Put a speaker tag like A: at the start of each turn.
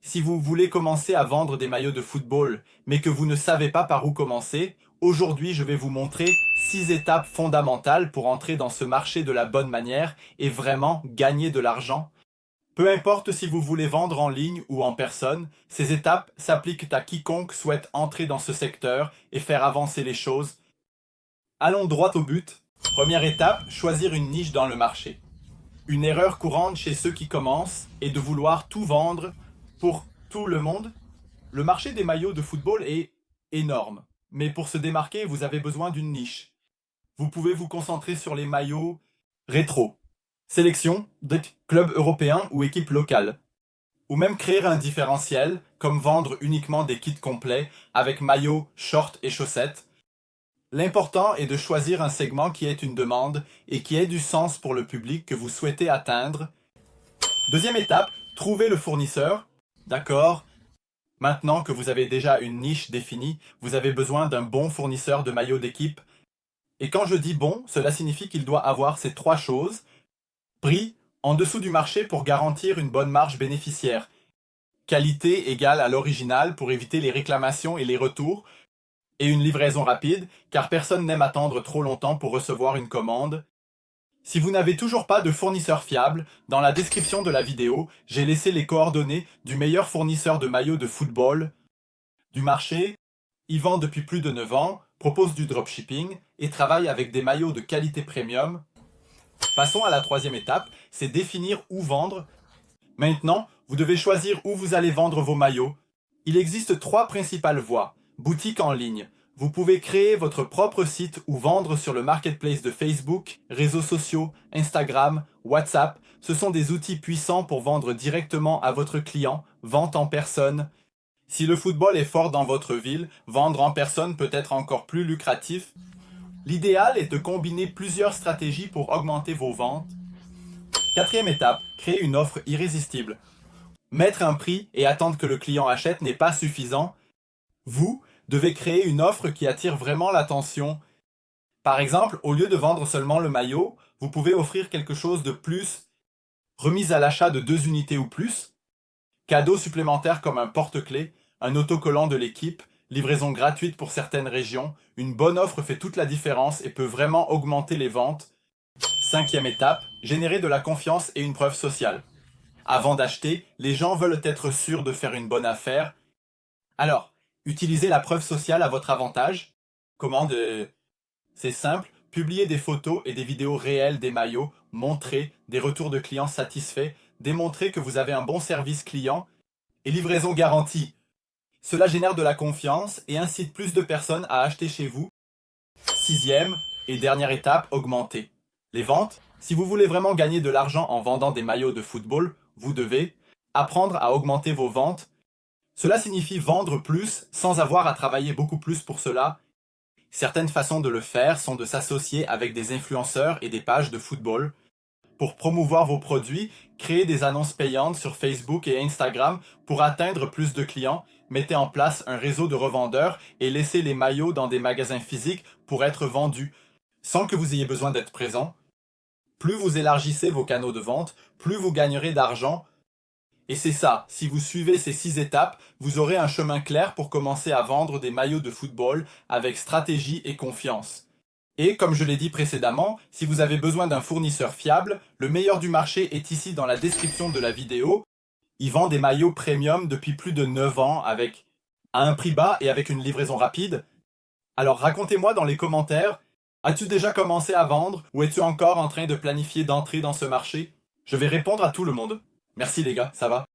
A: Si vous voulez commencer à vendre des maillots de football, mais que vous ne savez pas par où commencer, aujourd'hui je vais vous montrer 6 étapes fondamentales pour entrer dans ce marché de la bonne manière et vraiment gagner de l'argent. Peu importe si vous voulez vendre en ligne ou en personne, ces étapes s'appliquent à quiconque souhaite entrer dans ce secteur et faire avancer les choses. Allons droit au but. Première étape, choisir une niche dans le marché. Une erreur courante chez ceux qui commencent est de vouloir tout vendre pour tout le monde. Le marché des maillots de football est énorme, mais pour se démarquer, vous avez besoin d'une niche. Vous pouvez vous concentrer sur les maillots rétro, sélection de clubs européens ou équipes locales, ou même créer un différentiel, comme vendre uniquement des kits complets avec maillots, shorts et chaussettes. L'important est de choisir un segment qui ait une demande et qui ait du sens pour le public que vous souhaitez atteindre. Deuxième étape, trouver le fournisseur. D'accord. Maintenant que vous avez déjà une niche définie, vous avez besoin d'un bon fournisseur de maillots d'équipe. Et quand je dis bon, cela signifie qu'il doit avoir ces trois choses. Prix en dessous du marché pour garantir une bonne marge bénéficiaire. Qualité égale à l'original pour éviter les réclamations et les retours. Et une livraison rapide, car personne n'aime attendre trop longtemps pour recevoir une commande. Si vous n'avez toujours pas de fournisseur fiable, dans la description de la vidéo, j'ai laissé les coordonnées du meilleur fournisseur de maillots de football du marché. Il vend depuis plus de 9 ans, propose du dropshipping et travaille avec des maillots de qualité premium. Passons à la troisième étape, c'est définir où vendre. Maintenant, vous devez choisir où vous allez vendre vos maillots. Il existe trois principales voies. Boutique en ligne. Vous pouvez créer votre propre site ou vendre sur le marketplace de Facebook, réseaux sociaux, Instagram, WhatsApp. Ce sont des outils puissants pour vendre directement à votre client, vente en personne. Si le football est fort dans votre ville, vendre en personne peut être encore plus lucratif. L'idéal est de combiner plusieurs stratégies pour augmenter vos ventes. Quatrième étape, créer une offre irrésistible. Mettre un prix et attendre que le client achète n'est pas suffisant. Vous devez créer une offre qui attire vraiment l'attention. Par exemple, au lieu de vendre seulement le maillot, vous pouvez offrir quelque chose de plus. Remise à l'achat de 2 unités ou plus. Cadeaux supplémentaires comme un porte-clés, un autocollant de l'équipe, livraison gratuite pour certaines régions. Une bonne offre fait toute la différence et peut vraiment augmenter les ventes. Cinquième étape, générer de la confiance et une preuve sociale. Avant d'acheter, les gens veulent être sûrs de faire une bonne affaire. Alors, utilisez la preuve sociale à votre avantage. C'est simple, publiez des photos et des vidéos réelles des maillots, montrez des retours de clients satisfaits, démontrez que vous avez un bon service client et livraison garantie. Cela génère de la confiance et incite plus de personnes à acheter chez vous. Sixième et dernière étape, augmenter les ventes. Si vous voulez vraiment gagner de l'argent en vendant des maillots de football, vous devez apprendre à augmenter vos ventes. Cela signifie vendre plus sans avoir à travailler beaucoup plus pour cela. Certaines façons de le faire sont de s'associer avec des influenceurs et des pages de football. Pour promouvoir vos produits, créez des annonces payantes sur Facebook et Instagram pour atteindre plus de clients. Mettez en place un réseau de revendeurs et laissez les maillots dans des magasins physiques pour être vendus, sans que vous ayez besoin d'être présent. Plus vous élargissez vos canaux de vente, plus vous gagnerez d'argent. Et c'est ça, si vous suivez ces 6 étapes, vous aurez un chemin clair pour commencer à vendre des maillots de football avec stratégie et confiance. Et comme je l'ai dit précédemment, si vous avez besoin d'un fournisseur fiable, le meilleur du marché est ici dans la description de la vidéo. Il vend des maillots premium depuis plus de 9 ans à un prix bas et avec une livraison rapide. Alors racontez-moi dans les commentaires, as-tu déjà commencé à vendre ou es-tu encore en train de planifier d'entrer dans ce marché? Je vais répondre à tout le monde. Merci les gars, ça va?